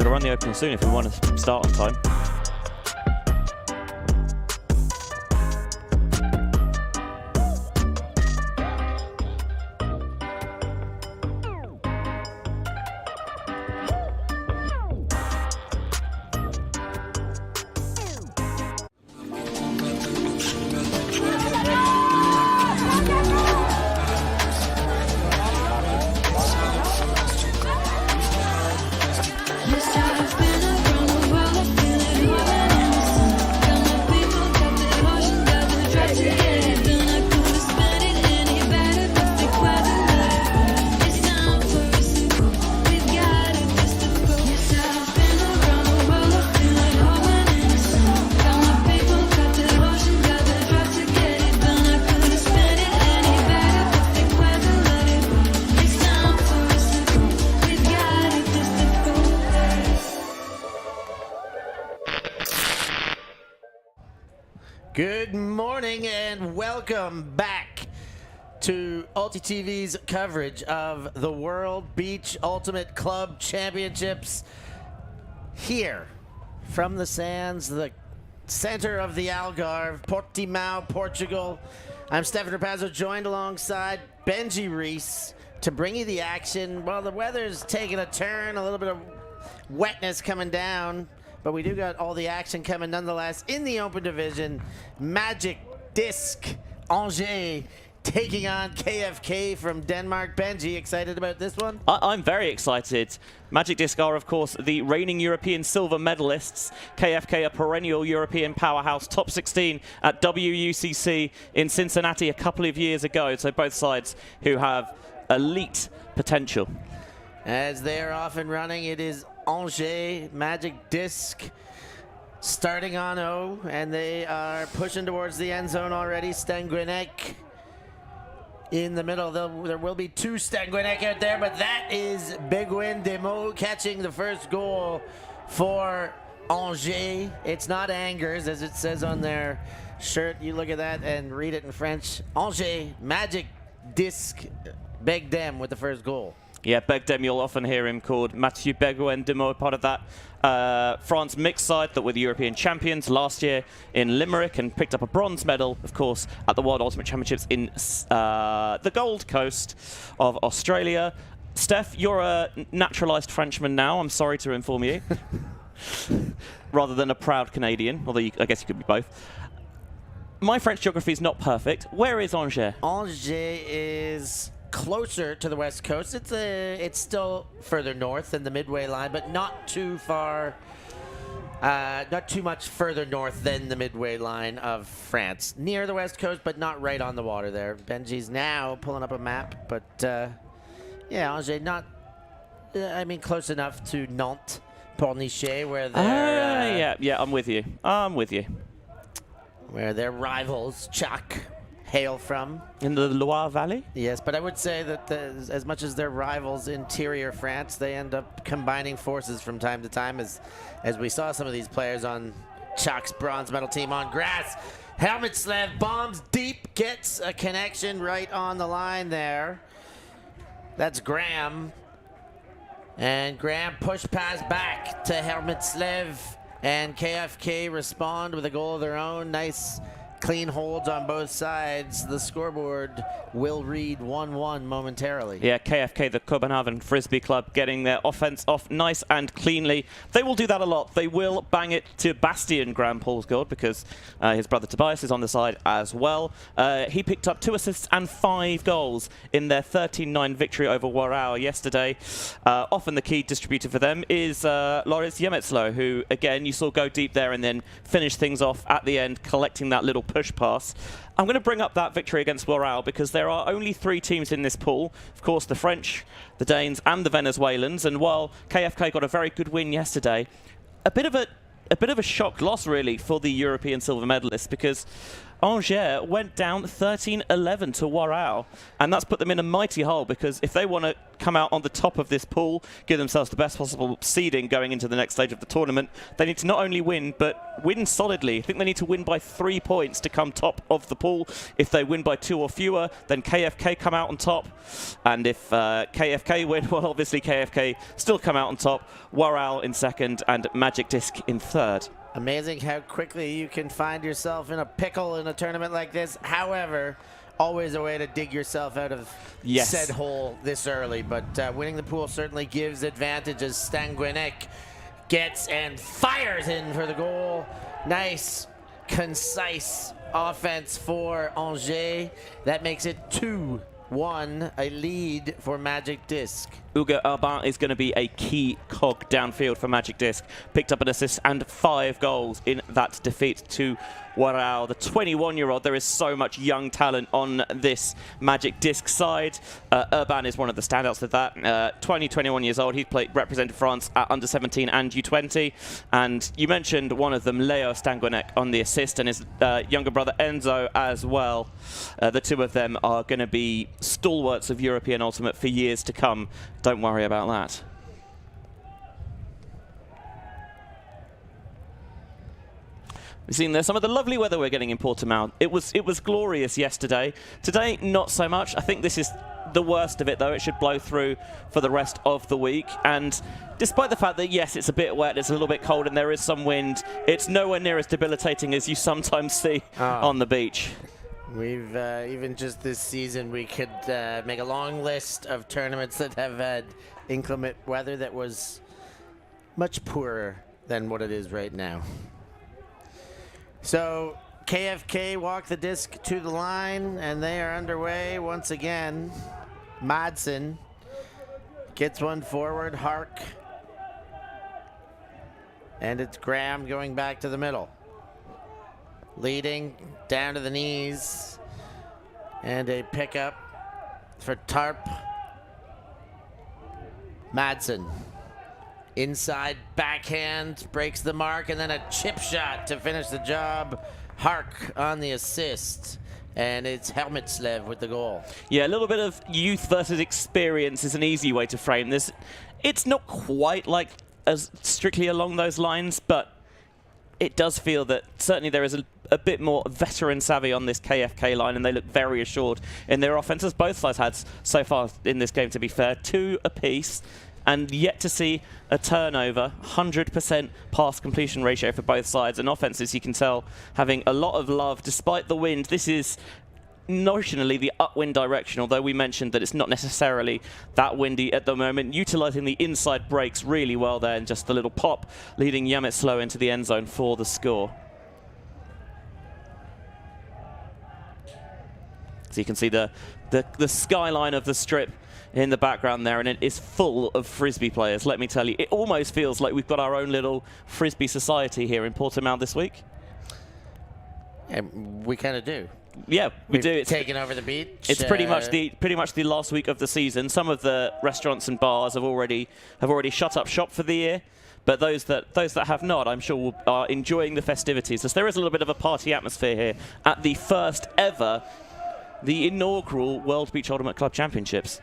to run the opener soon if we want to start on time. Good morning and welcome back to ULTI.TV's coverage of the World Beach Ultimate Club Championships here from the sands, the center of the Algarve, Portimão, Portugal. I'm Stefan Rapazzo, joined alongside Benji Reese to bring you the action. Well, the weather's taking a turn, a little bit of wetness coming down, but we do got all the action coming nonetheless in the open division. Magic Disc Angers taking on KFK from Denmark. Benji, excited about this one? I'm very excited. Magic Disc are, of course, the reigning European silver medalists. KFK, a perennial European powerhouse, top 16 at WUCC in Cincinnati a couple of years ago. So both sides who have elite potential. As they're off and running, it is Angers, Magic Disc, starting on O, and they are pushing towards the end zone already. Stenguenek in the middle. There will be two Stenguenek out there, but that is Beguen Demo catching the first goal for Angers. It's not Angers, as it says on their shirt. You look at that and read it in French. Angers, Magic Disc, Begdem with the first goal. Yeah, Begdem, you'll often hear him called Mathieu Beguen Demo, part of that France mixed side that were the European champions last year in Limerick and picked up a bronze medal, of course, at the World Ultimate Championships in the Gold Coast of Australia. Steph, you're a naturalised Frenchman now, I'm sorry to inform you, rather than a proud Canadian, although I guess you could be both. My French geography is not perfect. Where is Angers? Angers is closer to the west coast. It's still further north than the midway line, but not too far, not too much further north than the midway line of France. Near the west coast, but not right on the water there. Benji's now pulling up a map, but yeah, Angers not, I mean, close enough to Nantes, Pornichet, where they're yeah, I'm with you. I'm with you. Where their rivals, Chac, hail from. In the Loire Valley? Yes, but I would say that as much as they're rivals interior France, they end up combining forces from time to time, as we saw some of these players on Chac's bronze medal team on grass. Helmetslev bombs deep, gets a connection right on the line there. That's Graham. And Graham push pass back to Helmetslev, and KFK respond with a goal of their own. Nice clean holds on both sides. The scoreboard will read 1-1 momentarily. Yeah, KFK, the Copenhagen Frisbee club, getting their offense off nice and cleanly. They will do that a lot. They will bang it to Bastien, Graham Paul scored, because his brother Tobias is on the side as well. He picked up 2 assists and 5 goals in their 13-9 victory over Warao yesterday. Often the key distributor for them is Loris Yemetslo, who, again, you saw go deep there and then finish things off at the end, collecting that little push pass. I'm going to bring up that victory against Warao because there are only 3 teams in this pool. Of course, the French, the Danes, and the Venezuelans. And while KFK got a very good win yesterday, a bit of a shock loss really for the European silver medalists, because Angers went down 13-11 to Warao, and that's put them in a mighty hole, because if they want to come out on the top of this pool, give themselves the best possible seeding going into the next stage of the tournament, they need to not only win, but win solidly. I think they need to win by 3 points to come top of the pool. If they win by 2 or fewer, then KFK come out on top, and if KFK win, well, obviously KFK still come out on top, Warao in second, and Magic Disc in third. Amazing how quickly you can find yourself in a pickle in a tournament like this. However, always a way to dig yourself out of said hole this early. But winning the pool certainly gives advantages. Stanguenec gets and fires in for the goal. Nice, concise offense for Angers. That makes it 2-1, a lead for Magic Disc. Hugo Urban is going to be a key cog downfield for Magic Disc. Picked up an assist and 5 goals in that defeat to Warao. The 21-year-old, there is so much young talent on this Magic Disc side. Urban is one of the standouts of that. 21 years old. He's represented France at under-17 and U20. And you mentioned one of them, Leo Stanguenec, on the assist, and his younger brother Enzo as well. The two of them are going to be stalwarts of European Ultimate for years to come. Don't worry about that. We've seen there some of the lovely weather we're getting in Portimão. It was glorious yesterday. Today, not so much. I think this is the worst of it, though. It should blow through for the rest of the week. And despite the fact that, yes, it's a bit wet, it's a little bit cold, and there is some wind, it's nowhere near as debilitating as you sometimes see on the beach. We've, even just this season, we could make a long list of tournaments that have had inclement weather that was much poorer than what it is right now. So KFK walk the disc to the line, and they are underway once again. Madsen gets one forward, Hark. And it's Graham going back to the middle. Leading down to the knees, and a pickup for Tarp. Madsen inside backhand, breaks the mark, and then a chip shot to finish the job. Hark on the assist, and it's Helmetslev with the goal. Yeah, a little bit of youth versus experience is an easy way to frame this. It's not quite like as strictly along those lines, but it does feel that certainly there is a bit more veteran savvy on this KFK line, and they look very assured in their offenses. Both sides had so far in this game, to be fair, 2 apiece, and yet to see a turnover, 100% pass completion ratio for both sides. And offenses, you can tell, having a lot of love despite the wind. This is notionally the upwind direction, although we mentioned that it's not necessarily that windy at the moment. Utilizing the inside breaks really well there, and just the little pop leading Yametslow into the end zone for the score. So you can see the skyline of the strip in the background there, and it is full of Frisbee players, let me tell you. It almost feels like we've got our own little Frisbee society here in Portimão this week. Yeah, we kind of do. Yeah, we do. It's taken over the beach. It's pretty much the last week of the season. Some of the restaurants and bars have already shut up shop for the year, but those that have not, I'm sure, are enjoying the festivities. As there is a little bit of a party atmosphere here at the first ever, the inaugural World Beach Ultimate Club Championships.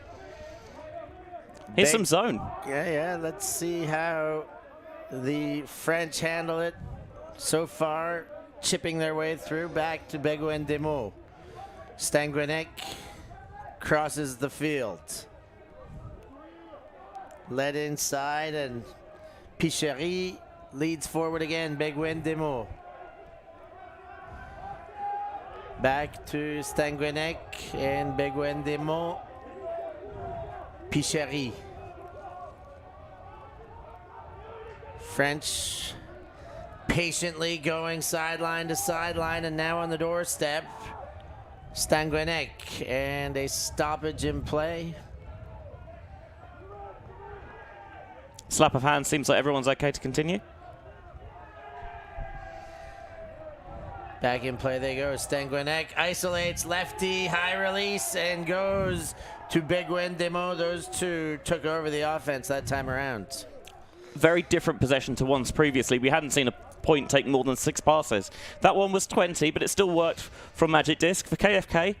Here's some zone. Yeah. Let's see how the French handle it so far. Chipping their way through, back to Beguendemo. Stanguenec crosses the field. Led inside, and Pichery leads forward again. Beguendemo. Back to Stanguenec and Beguendemo. Pichery. French patiently going sideline to sideline, and now on the doorstep, Stanguenec, and a stoppage in play. Slap of hand, seems like everyone's okay to continue. Back in play they go. Stanguenec isolates lefty, high release, and goes to Beguendemo. Those two took over the offense that time around. Very different possession to once previously. We hadn't seen a point take more than 6 passes. That one was 20, but it still worked from Magic Disc. For KFK,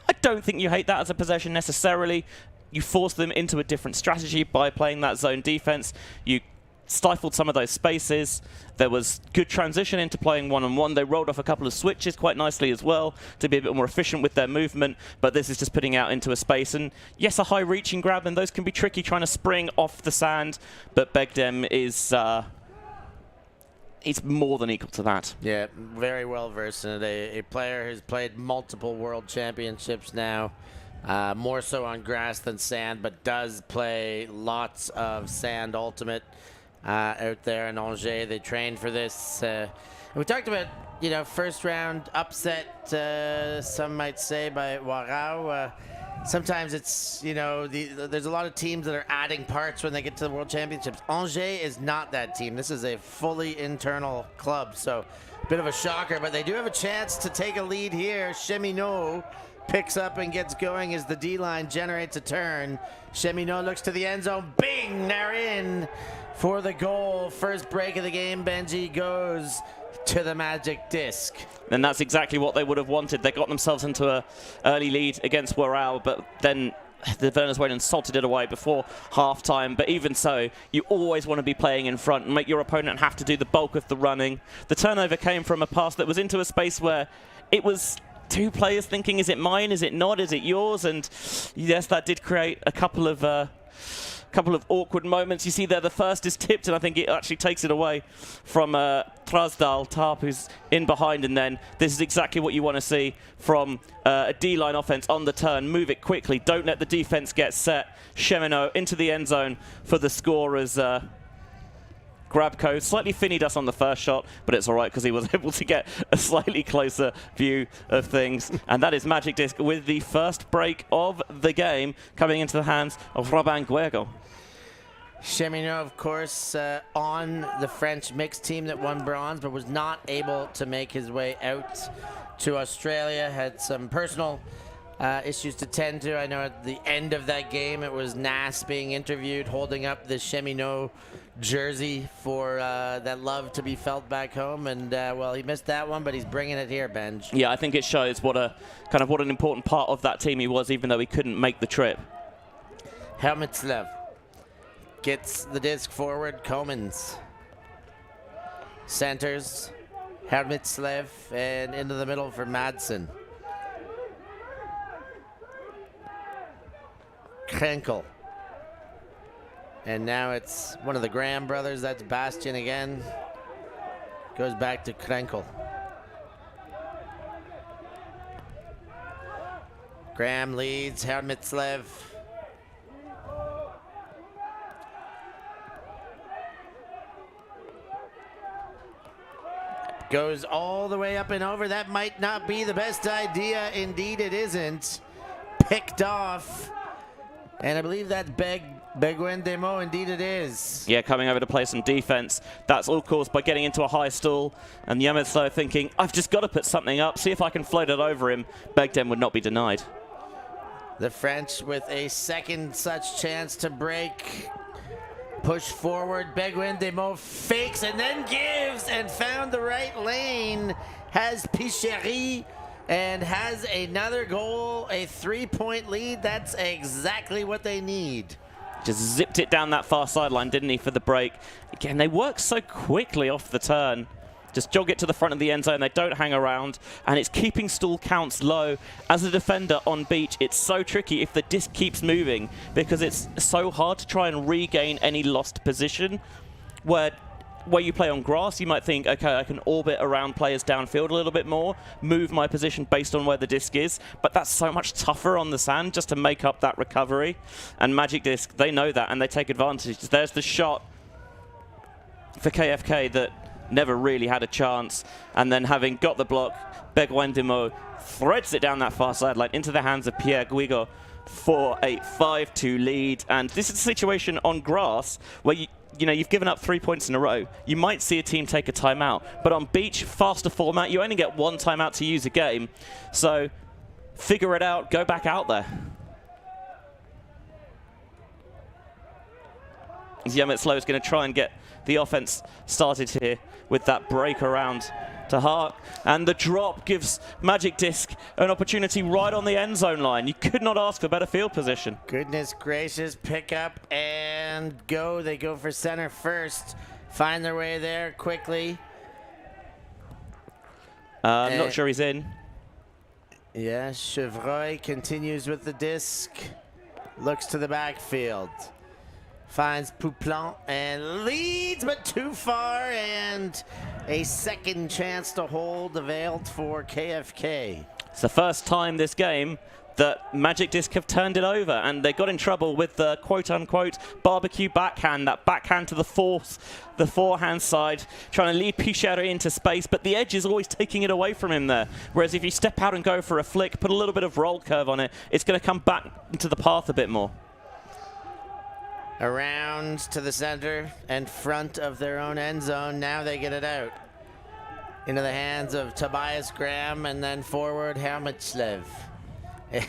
I don't think you hate that as a possession necessarily. You force them into a different strategy by playing that zone defense. You stifled some of those spaces. There was good transition into playing one-on-one. They rolled off a couple of switches quite nicely as well to be a bit more efficient with their movement, but this is just putting out into a space. And yes, a high reaching grab, and those can be tricky trying to spring off the sand, but Begdem is he's more than equal to that. Yeah, very well versed in it. A player who's played multiple world championships now, more so on grass than sand, but does play lots of sand ultimate out there in Angers. They trained for this. We talked about, you know, first round upset, some might say, by Warao. Sometimes it's, you know, there's a lot of teams that are adding parts when they get to the World Championships. Angers is not that team. This is a fully internal club, so a bit of a shocker, but they do have a chance to take a lead here. Cheminot picks up and gets going as the D-line generates a turn. Cheminot looks to the end zone. Bing! They're in for the goal. First break of the game, Benji goes to the Magic Disc. And that's exactly what they would have wanted. They got themselves into an early lead against Warao, but then the Venezuelans salted it away before halftime. But even so, you always want to be playing in front and make your opponent have to do the bulk of the running. The turnover came from a pass that was into a space where it was two players thinking, is it mine, is it not, is it yours? And yes, that did create a couple of awkward moments. You see there, the first is tipped, and I think it actually takes it away from Trasdal Tarp, who's in behind. And then this is exactly what you want to see from a D-line offense on the turn. Move it quickly. Don't let the defense get set. Cheminot into the end zone for the score as Grabko slightly finnied us on the first shot, but it's all right because he was able to get a slightly closer view of things. And that is Magic Disc with the first break of the game coming into the hands of Robin Guergo. Cheminot, of course, on the French mixed team that won bronze, but was not able to make his way out to Australia. Had some personal issues to tend to. I know at the end of that game, it was Nas being interviewed, holding up the Cheminot jersey for that love to be felt back home. And, well, he missed that one, but he's bringing it here, Benj. Yeah, I think it shows what an important part of that team he was, even though he couldn't make the trip. Helmetslev gets the disc forward. Comans centers. Helmetslev and into the middle for Madsen. Krenkel. And now it's one of the Graham brothers. That's Bastian again. Goes back to Krenkel. Graham leads. Helmetslev. Goes all the way up and over. That might not be the best idea. Indeed, it isn't. Picked off. And I believe that's Beguen Demo. Indeed, it is. Yeah, coming over to play some defense. That's all caused by getting into a high stall. And Yametslo thinking, I've just got to put something up, see if I can float it over him. Begdem would not be denied. The French with a second such chance to break. Push forward. Beguen Demo fakes and then gives and found the right lane. Has Picheri and has another goal, a 3-point lead. That's exactly what they need. Just zipped it down that far sideline, didn't he, for the break. Again, they work so quickly off the turn. Just jog it to the front of the end zone. They don't hang around, and it's keeping stall counts low. As a defender on beach, it's so tricky if the disc keeps moving because it's so hard to try and regain any lost position. Where you play on grass, you might think, okay, I can orbit around players downfield a little bit more, move my position based on where the disc is, but that's so much tougher on the sand just to make up that recovery. And Magic Disc, they know that, and they take advantage. There's the shot for KFK that never really had a chance, and then having got the block, Beguen Demo threads it down that far sideline into the hands of Pierre Guigo for a 5-2 lead. And this is a situation on grass where you've given up 3 points in a row. You might see a team take a timeout, but on beach, faster format, you only get one timeout to use a game. So figure it out, go back out there. Yametslo is going to try and get the offense started here with that break around to Hart. And the drop gives Magic Disc an opportunity right on the end zone line. You could not ask for better field position. Goodness gracious, pick up and go. They go for center first. Find their way there quickly. I'm not sure he's in. Yeah, Chevreuil continues with the disc. Looks to the backfield. Finds Pouplon and leads, but too far, and a second chance to hold availed for KFK. It's the first time this game that Magic Disc have turned it over, and they got in trouble with the quote-unquote barbecue backhand, that backhand to the forehand side, trying to lead Picheri into space, but the edge is always taking it away from him there. Whereas if you step out and go for a flick, put a little bit of roll curve on it, it's going to come back into the path a bit more. Around to the center and front of their own end zone. Now they get it out into the hands of Tobias Graham, and then forward Hermitslev.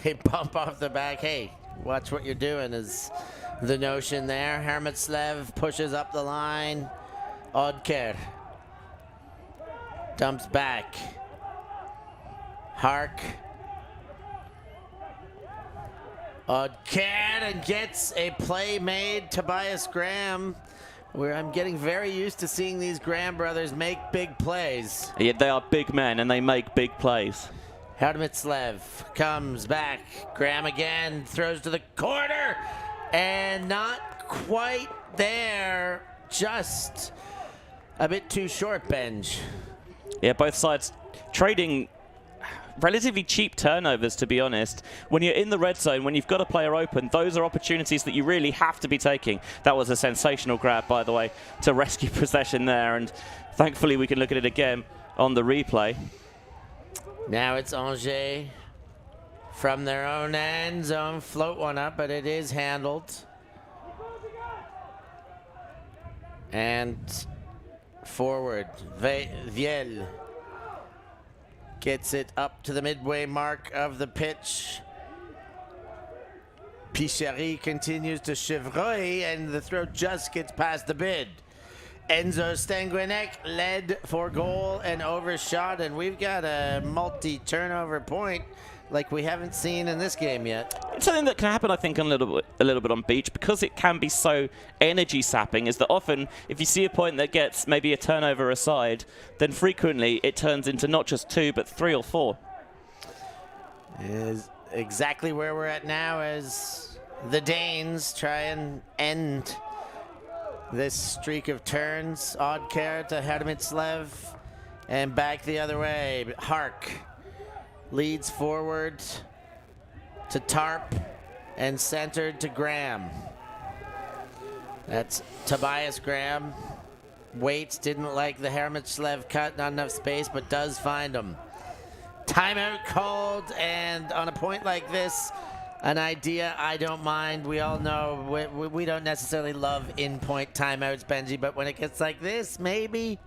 A bump off the back. Hey, watch what you're doing is the notion there. Hermitslev pushes up the line. Odker dumps back. Hark. Odker and gets a play made. Tobias Graham, where I'm getting very used to seeing these Graham brothers make big plays. Yeah, they are big men and they make big plays. Hermitslev comes back. Graham again throws to the corner and not quite there. Just a bit too short, Benj. Yeah, both sides trading relatively cheap turnovers, to be honest. When you're in the red zone, when you've got a player open, those are opportunities that you really have to be taking. That was a sensational grab, by the way, to rescue possession there, and thankfully we can look at it again on the replay. Now it's Angers from their own end zone. Float one up, but it is handled. And forward, Viel gets it up to the midway mark of the pitch. Picheri continues to Chevreuil, and the throw just gets past the bid. Enzo Stenguenek led for goal and overshot, and we've got a multi-turnover point like we haven't seen in this game yet. It's something that can happen, I think, a little bit on beach, because it can be so energy sapping, is that often if you see a point that gets maybe a turnover aside, then frequently it turns into not just 2 but 3 or 4. Is exactly where we're at now as the Danes try and end this streak of turns. Odker to Hermitslev and back the other way. Hark leads forward to Tarp and centered to Graham. That's Tobias Graham. Waits, didn't like the Hermitslev cut, not enough space, but does find him. Timeout called, and on a point like this, an idea I don't mind. We all know we don't necessarily love in-point timeouts, Benji, but when it gets like this, maybe.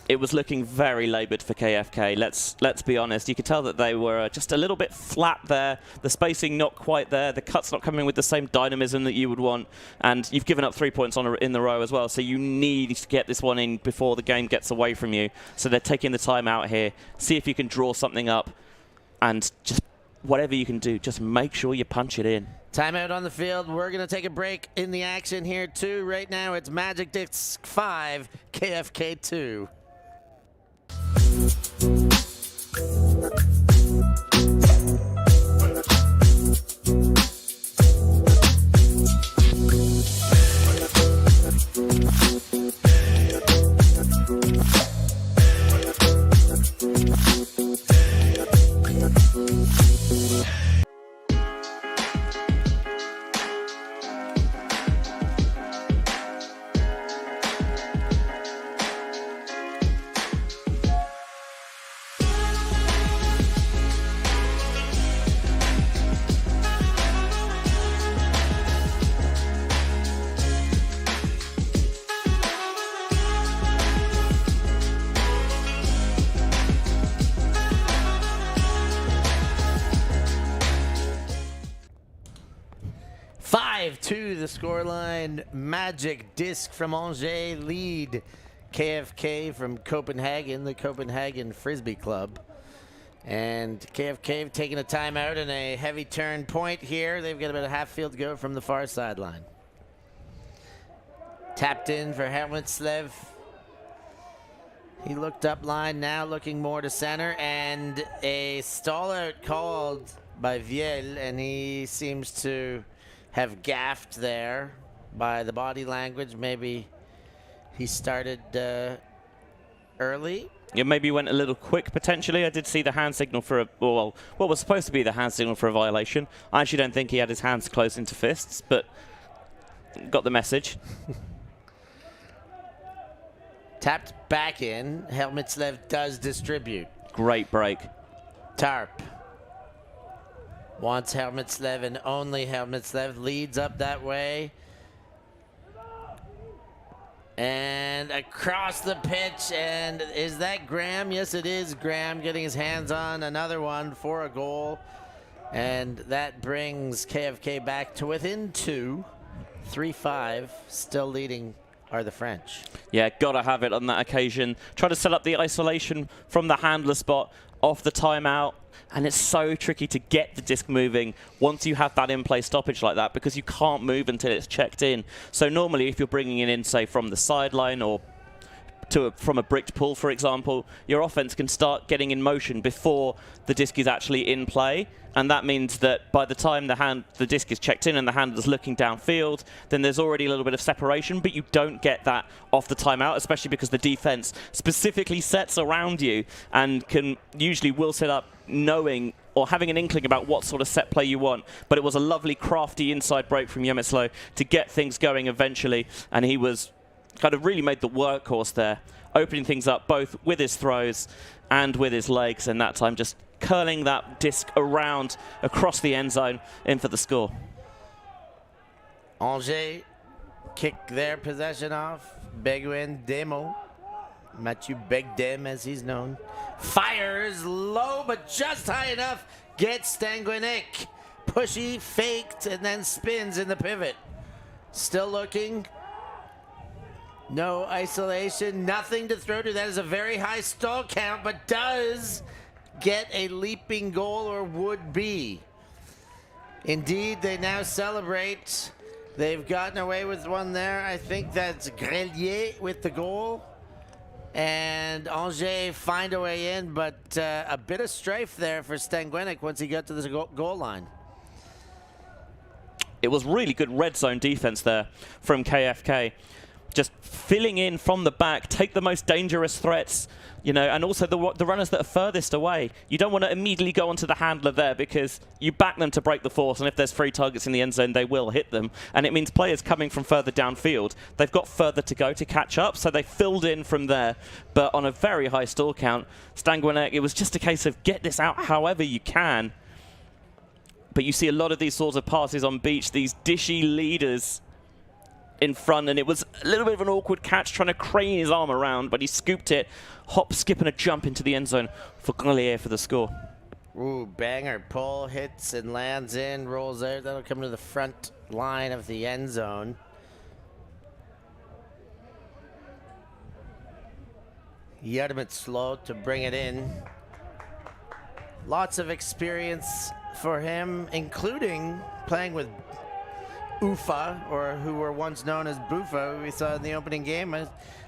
It was looking very laboured for KFK. Let's be honest. You could tell that they were just a little bit flat there. The spacing not quite there. The cut's not coming with the same dynamism that you would want. And you've given up 3 points in the row as well. So you need to get this one in before the game gets away from you. So they're taking the time out here. See if you can draw something up. And just whatever you can do, just make sure you punch it in. Timeout on the field. We're going to take a break in the action here too. Right now it's Magic Disc 5, KFK 2. To the scoreline. Magic Disc from Angers lead KFK from Copenhagen, the Copenhagen Frisbee Club. And KFK taking a timeout and a heavy turn point here. They've got about a half field to go from the far sideline. Tapped in for Hermitslev. He looked up line, now looking more to center, and a stall out called by Viel, and he seems to have gaffed there by the body language. Maybe he started early. Yeah, maybe went a little quick, potentially. I did see the hand signal for a, well, what was supposed to be the hand signal for a violation. I actually don't think he had his hands close into fists, but got the message. Tapped back in. Hermitslev does distribute. Great break. Tarp wants Hermitslev and only Hermitslev. Leads up that way. And across the pitch, and is that Graham? Yes, it is Graham getting his hands on another one for a goal. And that brings KFK back to within 2. 3-5, still leading are the French. Yeah, gotta have it on that occasion. Try to set up the isolation from the handler spot off the timeout. And it's so tricky to get the disc moving once you have that in-play stoppage like that, because you can't move until it's checked in. So normally if you're bringing it in, say, from the sideline or from a bricked pull, for example, your offense can start getting in motion before the disc is actually in play. And that means that by the time the disc is checked in and the handler's looking downfield, then there's already a little bit of separation, but you don't get that off the timeout, especially because the defense specifically sets around you and will set up knowing or having an inkling about what sort of set play you want. But it was a lovely, crafty inside break from Yemitslo to get things going eventually, and he was kind of really made the workhorse there, opening things up both with his throws and with his legs, and that time just curling that disc around across the end zone in for the score. Angers kick their possession off. Beguin Demo, Mathieu Begdem as he's known, fires low but just high enough, gets Stanguinic. Pushy, faked, and then spins in the pivot. Still looking. No isolation, nothing to throw to. That is a very high stall count, but does get a leaping goal, or would be. Indeed, they now celebrate. They've gotten away with one there. I think that's Grelier with the goal. And Angers find a way in, but a bit of strafe there for Stanguinic once he got to the goal line. It was really good red zone defense there from KFK. Just filling in from the back, take the most dangerous threats, you know, and also the runners that are furthest away. You don't want to immediately go onto the handler there because you back them to break the force, and if there's free targets in the end zone, they will hit them. And it means players coming from further downfield, they've got further to go to catch up, so they filled in from there. But on a very high stall count, Stanguinic, it was just a case of get this out however you can. But you see a lot of these sorts of passes on beach, these dishy leaders in front, and it was a little bit of an awkward catch trying to crane his arm around, but he scooped it, hop, skip, and a jump into the end zone for Grelier for the score. Ooh, banger pull, hits and lands in, rolls out. That'll come to the front line of the end zone. Yemitslo to bring it in. Lots of experience for him, including playing with Ufa, or who were once known as Bufa, we saw in the opening game.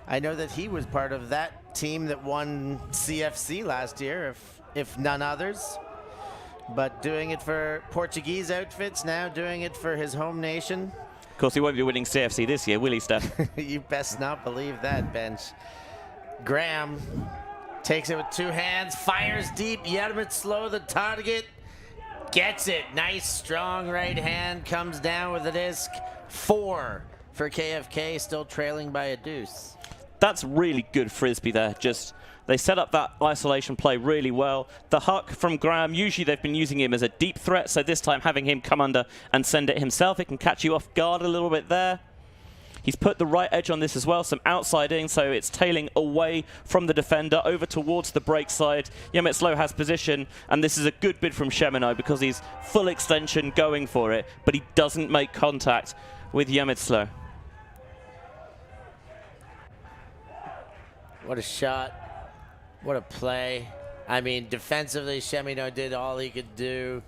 I know that he was part of that team that won CFC last year, if none others. But doing it for Portuguese outfits, now doing it for his home nation. Of course, he won't be winning CFC this year, will he, Steph? You best not believe that, Bench. Graham takes it with 2 hands, fires deep. Yemitslo, the target, gets it. Nice, strong right hand, comes down with the disc. 4 for KFK, still trailing by a deuce. That's really good Frisbee there. Just they set up that isolation play really well. The huck from Graham, usually they've been using him as a deep threat, so this time having him come under and send it himself, it can catch you off guard a little bit there. He's put the right edge on this as well, some outsiding, so it's tailing away from the defender over towards the break side. Yemitslo has position, and this is a good bid from Shemino because he's full extension going for it, but he doesn't make contact with Yemitslo. What a shot. What a play. I mean, defensively, Cheminot did all he could do.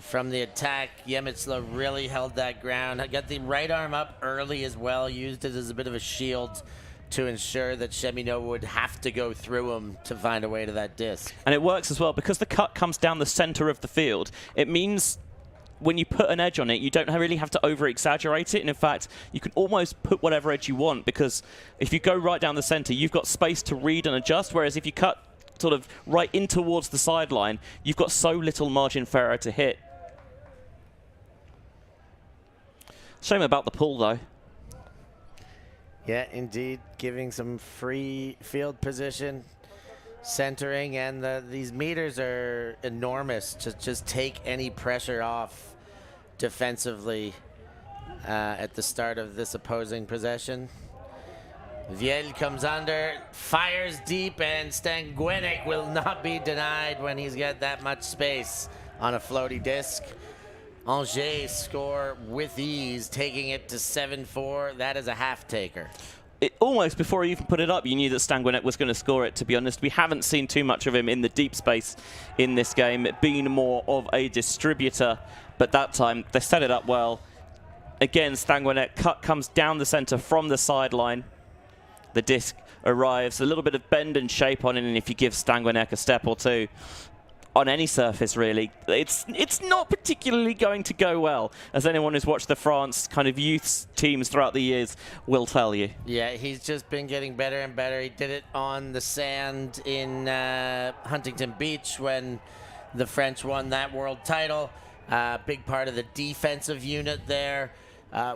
From the attack, Yemitslo really held that ground. Got the right arm up early as well, used it as a bit of a shield to ensure that Cheminot would have to go through him to find a way to that disc. And it works as well because the cut comes down the center of the field. It means when you put an edge on it, you don't really have to over-exaggerate it. And in fact, you can almost put whatever edge you want, because if you go right down the center, you've got space to read and adjust, whereas if you cut sort of right in towards the sideline, you've got so little margin for error to hit. Shame about the pull, though. Yeah, indeed, giving some free field position, centering, and these meters are enormous to just take any pressure off defensively at the start of this opposing possession. Viel comes under, fires deep, and Stanguenek will not be denied when he's got that much space on a floaty disc. Angers score with ease, taking it to 7-4. That is a half-taker. Almost before he even put it up, you knew that Stanguenek was going to score it, to be honest. We haven't seen too much of him in the deep space in this game, being more of a distributor. But that time, they set it up well. Again, Stanguenek cut comes down the center from the sideline. The disc arrives, a little bit of bend and shape on it, and if you give Stanguenek a step or two on any surface, really, it's not particularly going to go well, as anyone who's watched the France kind of youth teams throughout the years will tell you. Yeah, he's just been getting better and better. He did it on the sand in Huntington Beach when the French won that world title. Big part of the defensive unit there.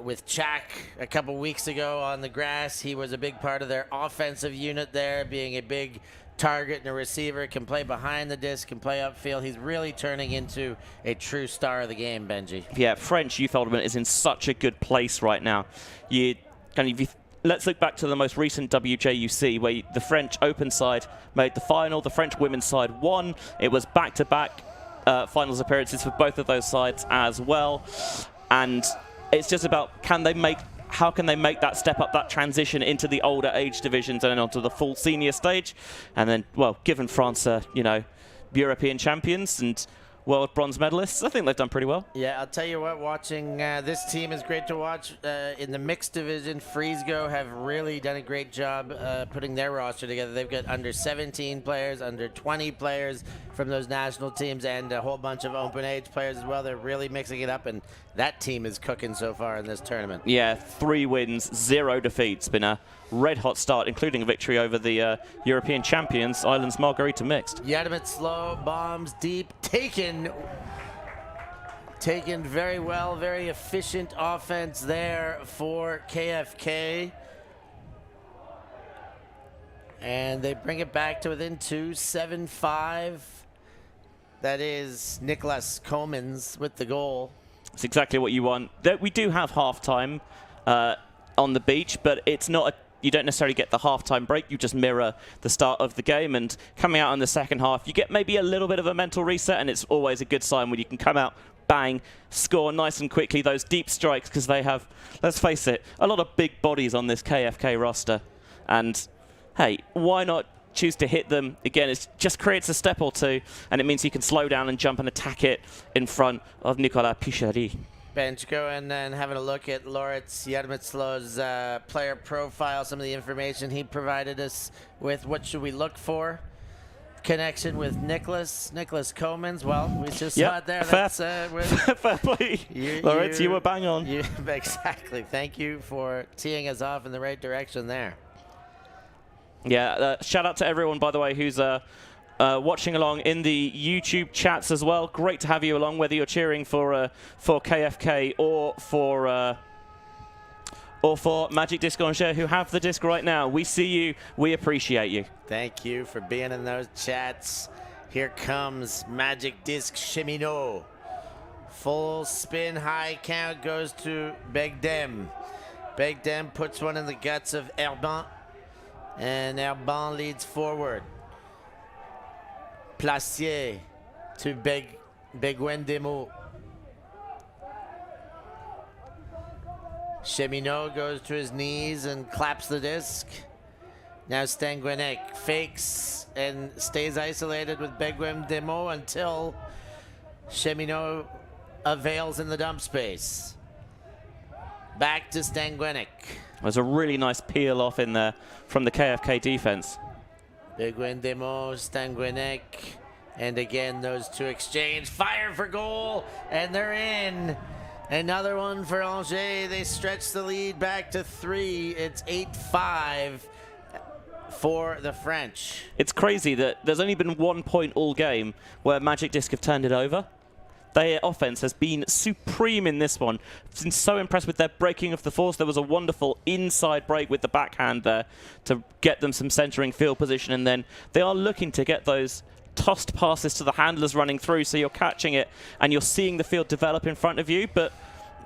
With Chak a couple weeks ago on the grass, he was a big part of their offensive unit there, being a big target and a receiver, can play behind the disc, can play upfield. He's really turning into a true star of the game, Benji. Yeah, French youth ultimate is in such a good place right now. Let's look back to the most recent WJUC, where the French open side made the final, the French women's side won. It was back-to-back finals appearances for both of those sides as well. And it's just about how can they make that step up, that transition into the older age divisions and then onto the full senior stage. And then, well, given France are, European champions and world bronze medalists, I think they've done pretty well. Yeah, I'll tell you what, watching this team is great to watch. In the mixed division, Frisbee have really done a great job putting their roster together. They've got under 17 players, under 20 players from those national teams, and a whole bunch of open age players as well. They're really mixing it up, and that team is cooking so far in this tournament. Yeah, 3 wins, 0 defeats. Been a red-hot start, including a victory over the European champions, Ireland's Margarita Mixed. Yadamit bombs deep, taken very well, very efficient offense there for KFK. And they bring it back to within 2, 7-5. That is Nicholas Comans with the goal. It's exactly what you want. We do have halftime on the beach, but it's not you don't necessarily get the halftime break. You just mirror the start of the game, and coming out in the second half, you get maybe a little bit of a mental reset, and it's always a good sign when you can come out, bang, score nice and quickly, those deep strikes, because they have, let's face it, a lot of big bodies on this KFK roster. And, hey, why not choose to hit them? Again, it just creates a step or two, and it means you can slow down and jump and attack it in front of Nicolas Pichary. Bench going and having a look at Loritz Yadamitslo's player profile, some of the information he provided us with. What should we look for? Connection with Nicholas Comans. Well, we just saw it there. Fair, That's, fair play. Loritz, you were bang on. Exactly. Thank you for teeing us off in the right direction there. Yeah, shout out to everyone, by the way, who's watching along in the YouTube chats as well. Great to have you along, whether you're cheering for KFK or for Magic Disc Angers, who have the disc right now. We see you. We appreciate you. Thank you for being in those chats. Here comes Magic Disc Cheminot. Full spin, high count goes to Begdem. Begdem puts one in the guts of Herban, and Herban leads forward. Placier to Beguendemo. Cheminot goes to his knees and claps the disc. Now Stanguenec fakes and stays isolated with Beguem Demo until Cheminot avails in the dump space. Back to Stanguenec. There's a really nice peel off in there from the KFK defense. Beguem Demo, Stanguenec. And again, those two exchange. Fire for goal, and they're in. Another one for Angers. They stretch the lead back to 3. It's 8-5 for the French. It's crazy that there's only been 1 point all game where Magic Disc have turned it over. Their offense has been supreme in this one. I've been so impressed with their breaking of the force. There was a wonderful inside break with the backhand there to get them some centering field position, and then they are looking to get those tossed passes to the handlers running through, so you're catching it and you're seeing the field develop in front of you. But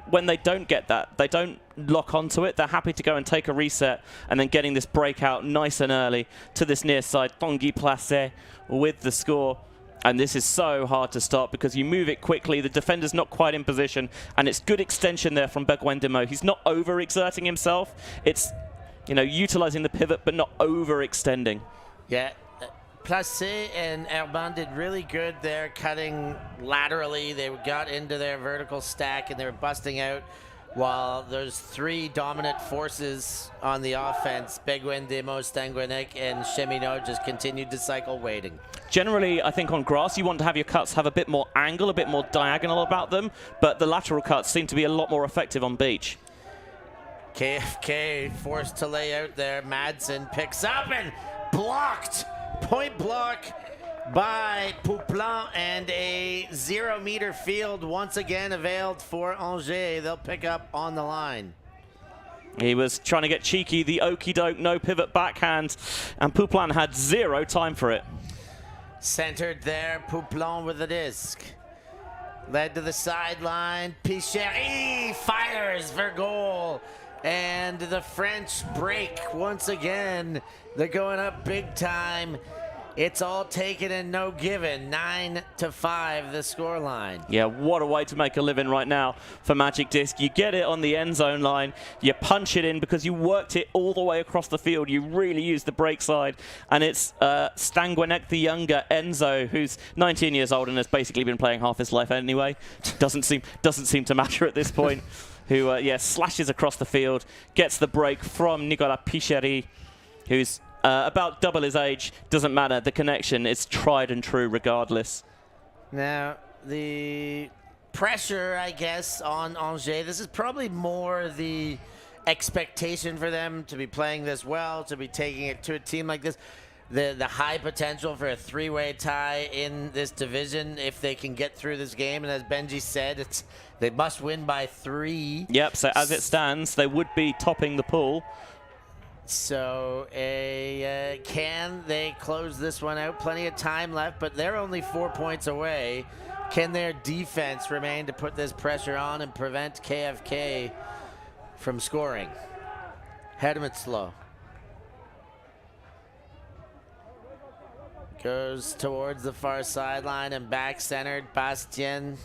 when they don't get that, they don't lock onto it. They're happy to go and take a reset, and then getting this breakout nice and early to this near side. Tanguy Placé with the score. And this is so hard to stop because you move it quickly. The defender's not quite in position, and it's good extension there from Beguem Demo. He's not overexerting himself. It's, you know, utilizing the pivot but not overextending. Yeah. Placé and Herban did really good there, cutting laterally. They got into their vertical stack and they were busting out, while those 3 dominant forces on the offense, Beguem Demo, Stanguenec, and Cheminot, just continued to cycle waiting. Generally, I think on grass, you want to have your cuts have a bit more angle, a bit more diagonal about them, but the lateral cuts seem to be a lot more effective on beach. KFK forced to lay out there. Madsen picks up and blocked. Point block by Pouplan, and a 0-meter field once again availed for Angers. They'll pick up on the line. He was trying to get cheeky, the okie doke, no pivot backhand, and Pouplan had 0 time for it. Centered there, Pouplan with the disc. Led to the sideline, Picheri fires for goal. And the French break once again. They're going up big time. It's all taken and no given. 9-5 the scoreline. Yeah, what a way to make a living right now for Magic Disc. You get it on the end zone line. You punch it in because you worked it all the way across the field. You really used the break side. And it's Stanguenec the younger, Enzo, who's 19 years old and has basically been playing half his life anyway. Doesn't seem to matter at this point. Who, slashes across the field, gets the break from Nicolas Picheri, who's about double his age. Doesn't matter. The connection is tried and true regardless. Now, the pressure, I guess, on Angers, this is probably more the expectation for them to be playing this well, to be taking it to a team like this. The high potential for a 3-way tie in this division if they can get through this game. And as Benji said, they must win by 3. Yep, so as it stands, they would be topping the pool. So can they close this one out? Plenty of time left, but they're only 4 points away. Can their defense remain to put this pressure on and prevent KFK from scoring? Hedemitslo goes towards the far sideline and back-centered. Bastien,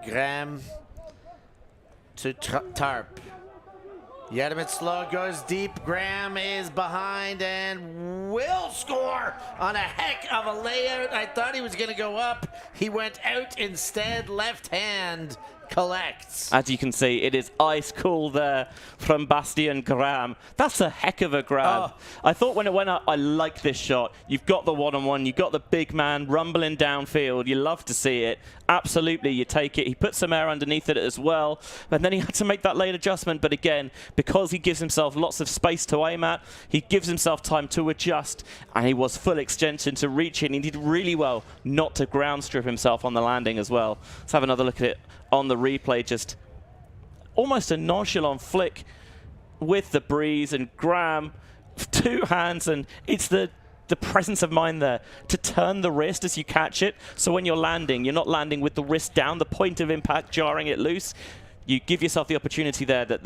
Graham to Tarp. Hedemitslo goes deep. Graham is behind and will score on a heck of a layout. I thought he was going to go up. He went out instead. Left hand collects. As you can see, it is ice cool there from Bastien Graham. That's a heck of a grab. Oh. I thought when it went up, I liked this shot. You've got the one-on-one. You've got the big man rumbling downfield. You love to see it. Absolutely, you take it. He put some air underneath it as well. And then he had to make that late adjustment. But again, because he gives himself lots of space to aim at, he gives himself time to adjust. And he was full extension to reach it. And he did really well not to ground strip himself on the landing as well. Let's have another look at it on the replay. Just almost a nonchalant flick with the breeze, and Graham, 2 hands, and it's the presence of mind there to turn the wrist as you catch it. So when you're landing, you're not landing with the wrist down, the point of impact jarring it loose. You give yourself the opportunity there that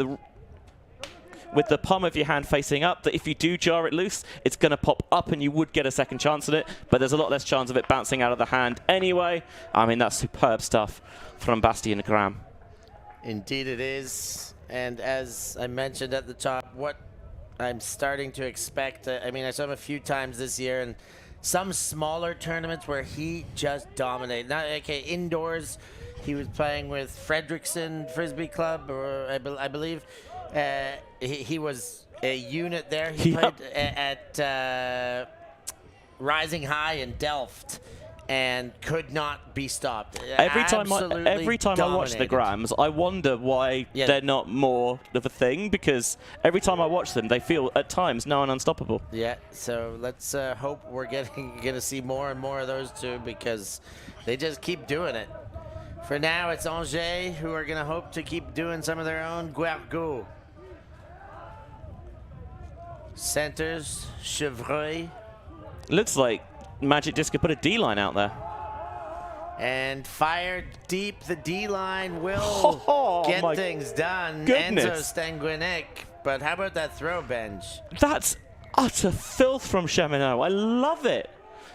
with the palm of your hand facing up, that if you do jar it loose, it's going to pop up and you would get a second chance at it, but there's a lot less chance of it bouncing out of the hand anyway. I mean, that's superb stuff from Bastien Graham. Indeed it is. And as I mentioned at the top, what I'm starting to expect. I mean, I saw him a few times this year, and some smaller tournaments where he just dominated. Not okay indoors. He was playing with Fredrickson Frisbee Club, or I believe. He was a unit there. He played at Rising High in Delft and could not be stopped. Every time I watch the Grams, I wonder why they're not more of a thing, because every time I watch them, they feel at times now unstoppable. Yeah, so let's hope we're going to see more and more of those two, because they just keep doing it. For now, it's Angers who are going to hope to keep doing some of their own. Guergo. Centers, Chevreuil. Looks like Magic Disc could put a D-line out there. And fire deep. The D-line will get things done. Goodness. Enzo Stanguinic. But how about that throw, Benj? That's utter filth from Cheminot. I love it.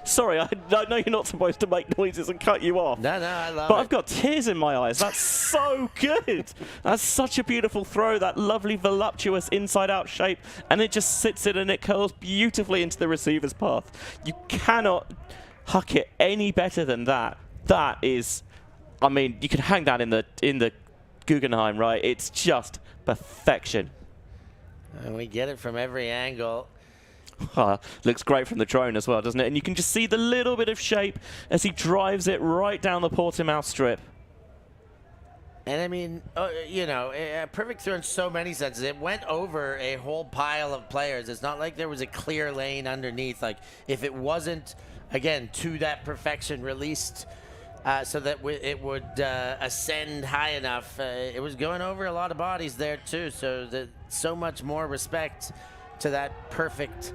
Sorry, I know you're not supposed to make noises and cut you off. No, I love it. But I've got tears in my eyes. That's so good. That's such a beautiful throw, that lovely voluptuous inside-out shape, and it just sits in and it curls beautifully into the receiver's path. You cannot huck it any better than that. That is, I mean, you can hang that in the Guggenheim, right? It's just perfection. And we get it from every angle. Looks great from the drone as well, doesn't it? And you can just see the little bit of shape as he drives it right down the Portimão strip. And I mean, you know, a perfect throw in so many senses. It went over a whole pile of players. It's not like there was a clear lane underneath. Like, if it wasn't, again, to that perfection released so that it would ascend high enough, it was going over a lot of bodies there too. So much more respect to that perfect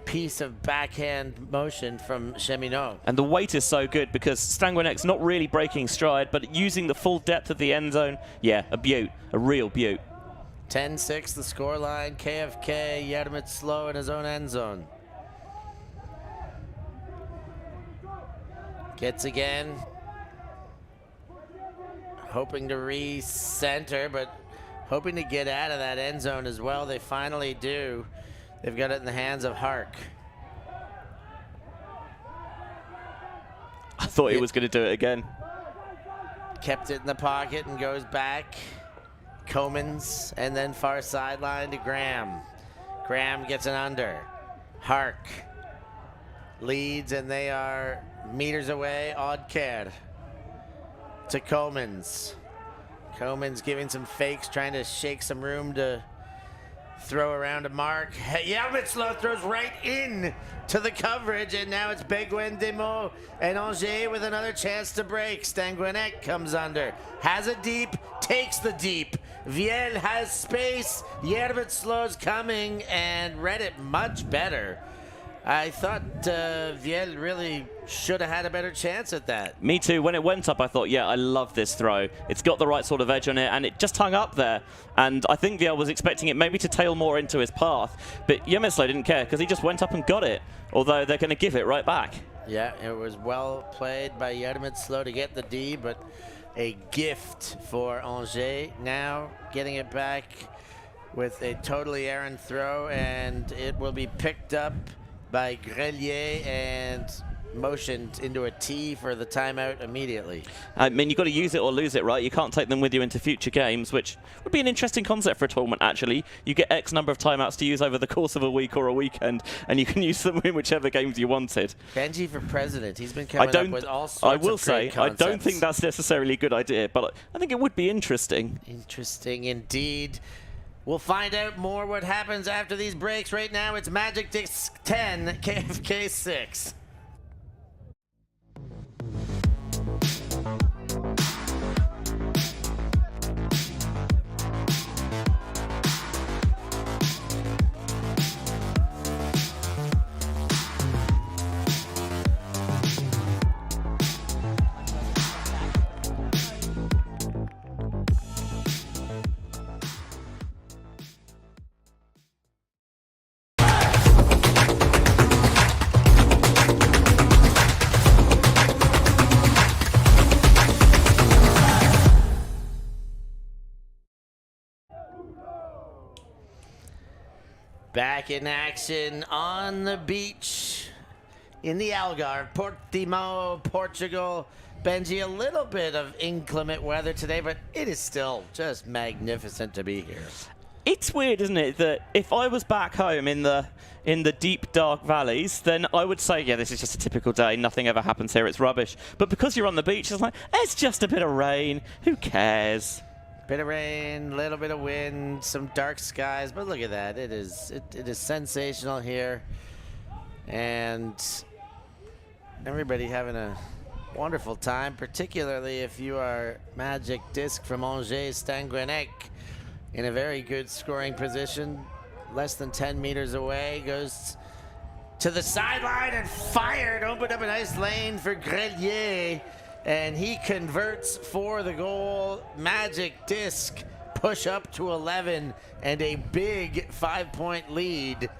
piece of backhand motion from Cheminot. And the weight is so good because Stanguinec's not really breaking stride, but using the full depth of the end zone. Yeah, a beaut, a real beaut. 10-6 the scoreline. KFK, Yermit slow in his own end zone. Gets again. Hoping to re-center, but hoping to get out of that end zone as well. They finally do. They've got it in the hands of Hark. I thought he was going to do it again. Kept it in the pocket and goes back. Comans, and then far sideline to Graham. Graham gets an under. Hark leads, and they are meters away. Odd care to Comans. Comans giving some fakes, trying to shake some room to throw around a mark. Yermitslo throws right in to the coverage, and now it's Beguen Demo and Angers with another chance to break. Stanguinec comes under, has a deep, takes the deep. Viel has space. Yermitslo's coming and read it much better. I thought Viel really should have had a better chance at that. Me too. When it went up, I thought, yeah, I love this throw. It's got the right sort of edge on it, and it just hung up there. And I think Viel was expecting it maybe to tail more into his path, but Yermitslo didn't care because he just went up and got it, although they're going to give it right back. Yeah, it was well played by Yermitslo to get the D, but a gift for Angers. Now getting it back with a totally errant throw, and it will be picked up by Grelier and motioned into a T for the timeout immediately. I mean, you've got to use it or lose it, right? You can't take them with you into future games, which would be an interesting concept for a tournament, actually. You get X number of timeouts to use over the course of a week or a weekend, and you can use them in whichever games you wanted. Benji for president. He's been coming up with all sorts of great concepts. I don't think that's necessarily a good idea, but I think it would be interesting. Interesting indeed. We'll find out more what happens after these breaks. Right now, it's Magic Disc 10, KFK 6. Back in action on the beach in the Algarve, Portimão, Portugal. Benji, a little bit of inclement weather today, but it is still just magnificent to be here. It's weird, isn't it, that if I was back home in the deep, dark valleys, then I would say, yeah, this is just a typical day. Nothing ever happens here. It's rubbish. But because you're on the beach, it's like, it's just a bit of rain. Who cares? Bit of rain, little bit of wind, some dark skies, but look at that. It is sensational here. And everybody having a wonderful time, particularly if you are Magic Disc from Angers Stanguenec in a very good scoring position, less than 10 meters away, goes to the sideline and fired, opened up a nice lane for Grelier, and he converts for the goal. Magic Disc push up to 11 and a big 5-point lead.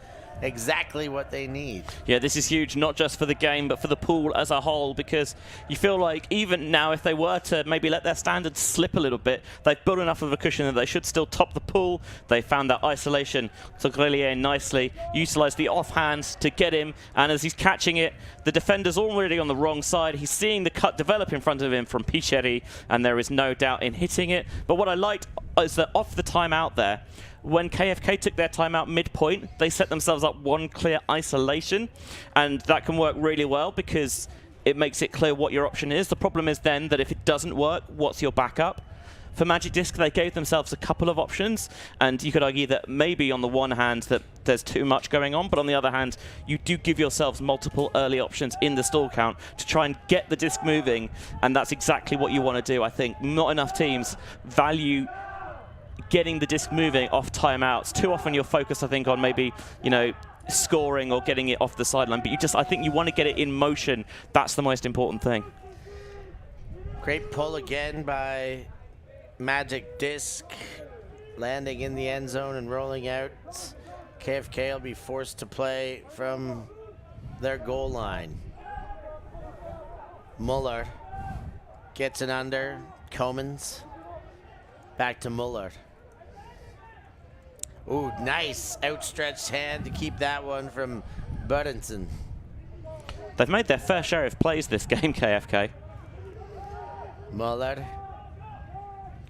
Exactly what they need. Yeah, this is huge, not just for the game, but for the pool as a whole, because you feel like even now, if they were to maybe let their standards slip a little bit, they've built enough of a cushion that they should still top the pool. They found that isolation to Grelier nicely, utilised the offhand to get him, and as he's catching it, the defender's already on the wrong side. He's seeing the cut develop in front of him from Picheri, and there is no doubt in hitting it. But what I liked is that off the timeout there, when KFK took their timeout midpoint, they set themselves up one clear isolation, and that can work really well because it makes it clear what your option is. The problem is then that if it doesn't work, what's your backup? For Magic Disc, they gave themselves a couple of options, and you could argue that maybe on the one hand that there's too much going on, but on the other hand, you do give yourselves multiple early options in the stall count to try and get the disc moving, and that's exactly what you want to do. I think not enough teams value getting the disc moving off timeouts. Too often you're focused, I think, on maybe, you know, scoring or getting it off the sideline, but I think you want to get it in motion. That's the most important thing. Great pull again by Magic Disc, landing in the end zone and rolling out. KFK will be forced to play from their goal line. Muller gets it under. Comans back to Muller. Ooh, nice outstretched hand to keep that one from Buddenson. They've made their fair share of plays this game, KFK. Muller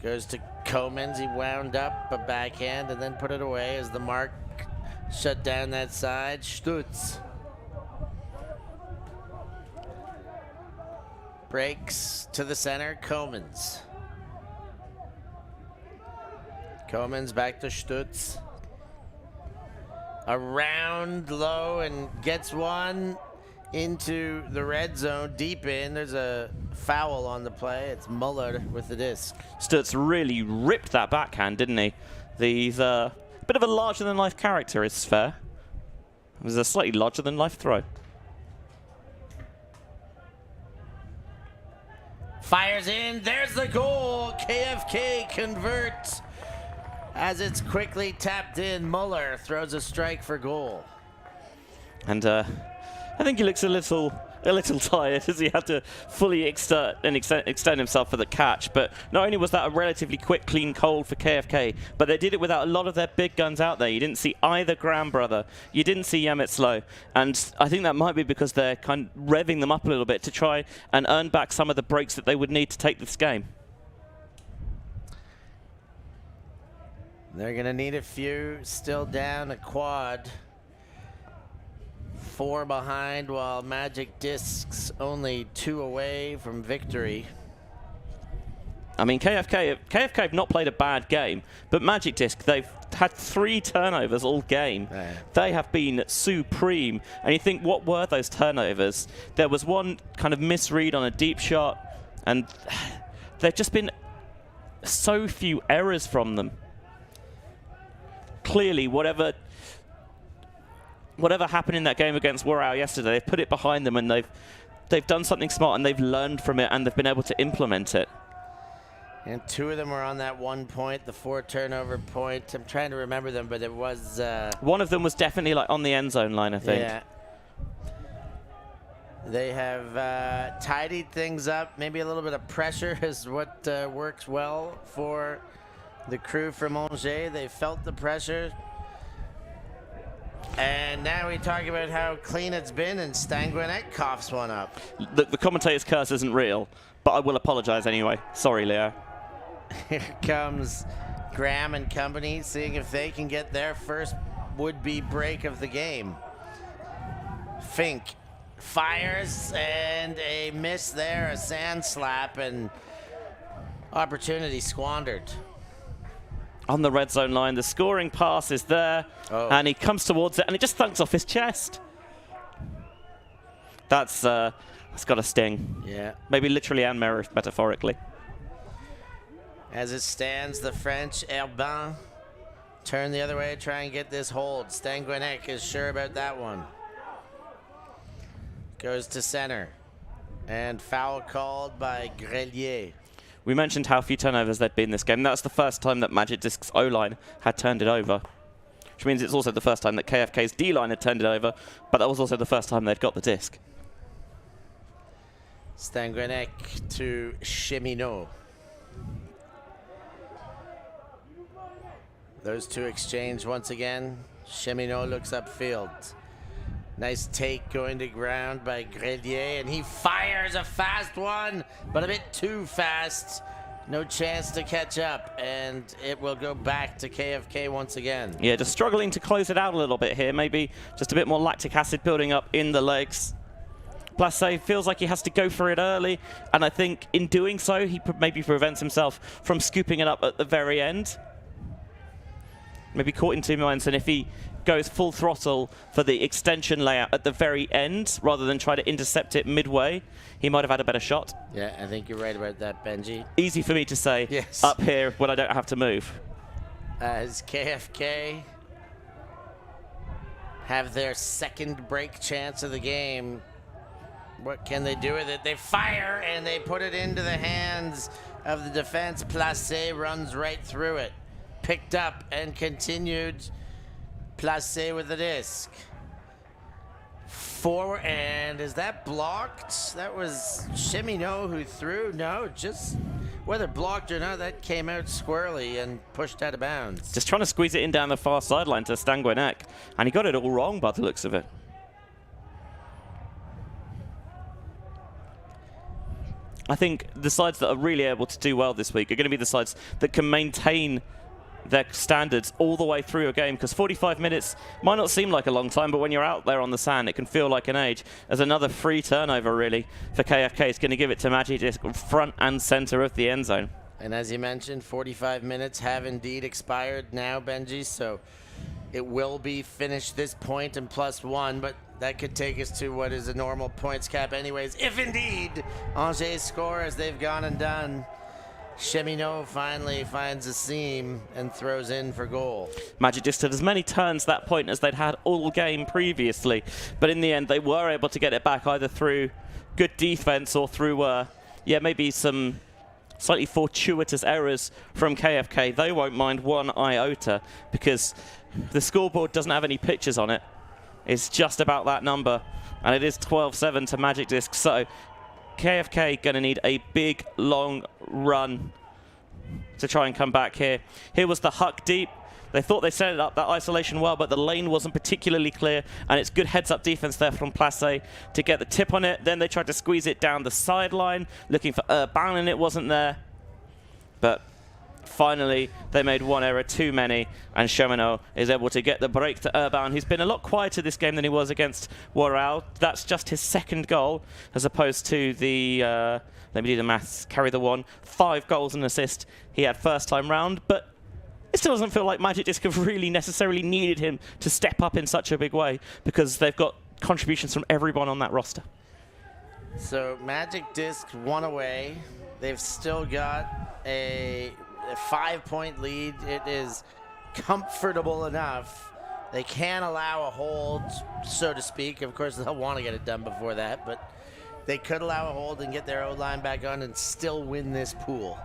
goes to Comans. He wound up a backhand and then put it away as the mark shut down that side. Stutz breaks to the center. Comans. Comans back to Stutz. Around low and gets one into the red zone, deep in. There's a foul on the play. It's Muller with the disc. Stutz really ripped that backhand, didn't he? He's a bit of a larger-than-life character, it's fair. It was a slightly larger-than-life throw. Fires in. There's the goal. KFK converts. As it's quickly tapped in, Muller throws a strike for goal. And I think he looks a little tired as he had to fully extend himself for the catch. But not only was that a relatively quick, clean goal for KFK, but they did it without a lot of their big guns out there. You didn't see either Grand Brother. You didn't see Yamit Slow. And I think that might be because they're kind of revving them up a little bit to try and earn back some of the breaks that they would need to take this game. They're going to need a few. Still down a quad. 4 behind, while Magic Discs only 2 away from victory. I mean, KFK have not played a bad game, but Magic Disc, they've had 3 turnovers all game. Right. They have been supreme. And you think, what were those turnovers? There was one kind of misread on a deep shot, and there've just been so few errors from them. Clearly, whatever happened in that game against Warao yesterday, they've put it behind them, and they've done something smart, and they've learned from it, and they've been able to implement it. And 2 of them were on that 1 point, the 4 turnover point. I'm trying to remember them, but it was... one of them was definitely like on the end zone line, I think. Yeah. They have tidied things up. Maybe a little bit of pressure is what works well for the crew from Angers. They felt the pressure. And now we talk about how clean it's been, and Stanguinet coughs one up. The commentator's curse isn't real, but I will apologize anyway. Sorry, Leo. Here comes Graham and company, seeing if they can get their first would-be break of the game. Fink fires, and a miss there, a sand slap, and opportunity squandered. On the red zone line, the scoring pass is there, and he comes towards it, and it just thunks off his chest. That's got a sting. Yeah. Maybe literally and metaphorically. As it stands, the French Herbin turn the other way, try and get this hold. Stanguinet is sure about that one. Goes to center, and foul called by Grelier. We mentioned how few turnovers there'd been this game. That's the first time that Magic Disc's O-line had turned it over, which means it's also the first time that KFK's D-line had turned it over, but that was also the first time they'd got the disc. Stanguinet to Cheminot. Those two exchange once again. Cheminot looks upfield. Nice take going to ground by Grelier, and he fires a fast one, but a bit too fast. No chance to catch up, and it will go back to KFK once again. Yeah, just struggling to close it out a little bit here. Maybe just a bit more lactic acid building up in the legs. Placé feels like he has to go for it early, and I think in doing so, he maybe prevents himself from scooping it up at the very end. Maybe caught in two minds, and if he goes full throttle for the extension layout at the very end, rather than try to intercept it midway, he might have had a better shot. Yeah, I think you're right about that, Benji. Easy for me to say up here when I don't have to move. As KFK have their second break chance of the game, what can they do with it? They fire, and they put it into the hands of the defense. Placé runs right through it. Picked up and continued. Placé with the disc. Forward, and is that blocked? That was Cheminot who threw. No, just whether blocked or not, that came out squirrely and pushed out of bounds. Just trying to squeeze it in down the far sideline to Stanguinet, and he got it all wrong by the looks of it. I think the sides that are really able to do well this week are going to be the sides that can maintain their standards all the way through a game, because 45 minutes might not seem like a long time, but when you're out there on the sand, it can feel like an age. As another free turnover, really, for KFK. It's going to give it to Magic Disc front and center of the end zone. And as you mentioned, 45 minutes have indeed expired now, Benji, so it will be finished this point and +1, but that could take us to what is a normal points cap anyways, if indeed Angers score as they've gone and done. Cheminot finally finds a seam and throws in for goal. Magic Disc had as many turns that point as they'd had all game previously, but in the end they were able to get it back either through good defense or through maybe some slightly fortuitous errors from KFK. They won't mind one iota because the scoreboard doesn't have any pictures on it. It's just about that number, and it is 12-7 to Magic Disc. So KFK going to need a big, long run to try and come back here. Here was the huck deep. They thought they set it up, that isolation well, but the lane wasn't particularly clear, and it's good heads-up defense there from Placé to get the tip on it. Then they tried to squeeze it down the sideline, looking for Urban, and it wasn't there. But finally, they made one error too many, and Cheminot is able to get the break to Urban, who's been a lot quieter this game than he was against Warral. That's just his second goal, as opposed to the, let me do the maths, carry the one, 5 goals and assist he had first time round, but it still doesn't feel like Magic Disc have really necessarily needed him to step up in such a big way, because they've got contributions from everyone on that roster. So Magic Disc won away. They've still got a 5-point lead. It is comfortable enough. They can allow a hold, so to speak. Of course, they'll want to get it done before that, but they could allow a hold and get their O-line back on and still win this pool.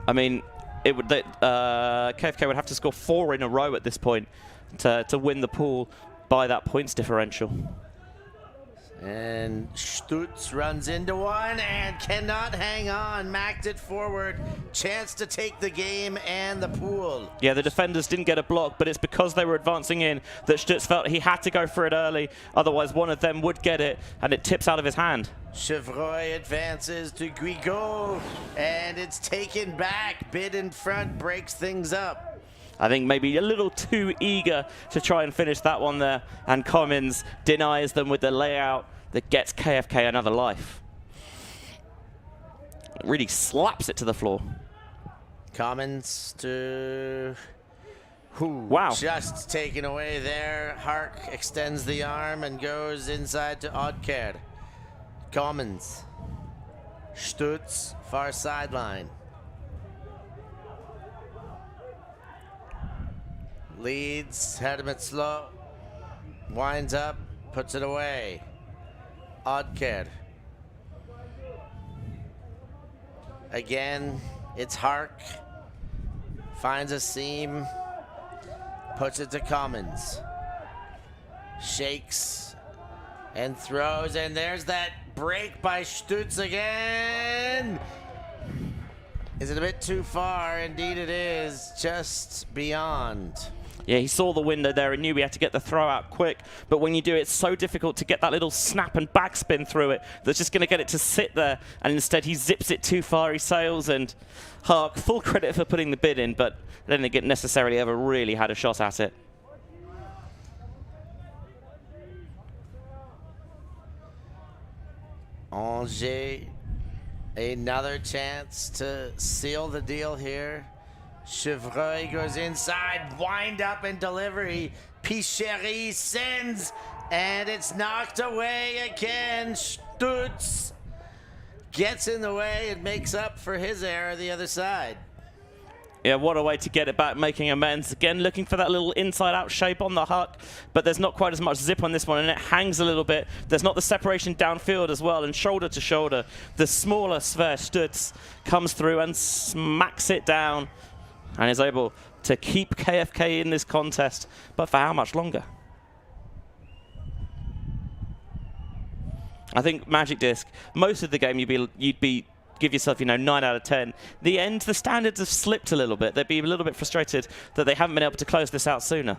I mean, it would KFK would have to score 4 in a row at this point to win the pool by that points differential. And Stutz runs into one and cannot hang on. Macked it forward. Chance to take the game and the pool. Yeah, the defenders didn't get a block, but it's because they were advancing in that Stutz felt he had to go for it early. Otherwise, one of them would get it, and it tips out of his hand. Chevroy advances to Guigo, and it's taken back. Bid in front breaks things up. I think maybe a little too eager to try and finish that one there, and Commons denies them with the layout that gets KFK another life. Really slaps it to the floor. Commons to Wow. just taken away there. Hark extends the arm and goes inside to Oddker. Commons. Stutz, far sideline. Leads, Hermit slow, winds up, puts it away. Oddker. Again, it's Hark. Finds a seam, puts it to Commons. Shakes and throws, and there's that break by Stutz again. Is it a bit too far? Indeed it is, just beyond. Yeah, he saw the window there and knew he had to get the throw out quick. But when you do, it's so difficult to get that little snap and backspin through it that's just going to get it to sit there. And instead, he zips it too far. He sails, and Hark, full credit for putting the bid in, but I don't think it necessarily ever really had a shot at it. Angers, another chance to seal the deal here. Chevreuil goes inside, wind up and delivery. Pichery sends, and it's knocked away again. Stutz gets in the way and makes up for his error the other side. Yeah, what a way to get it back, making amends. Again, looking for that little inside-out shape on the huck, but there's not quite as much zip on this one, and it hangs a little bit. There's not the separation downfield as well, and shoulder to shoulder. The smaller Sver Stutz comes through and smacks it down, and is able to keep KFK in this contest, but for how much longer? I think Magic Disc, most of the game you'd be give yourself, 9 out of 10. The end, the standards have slipped a little bit. They'd be a little bit frustrated that they haven't been able to close this out sooner.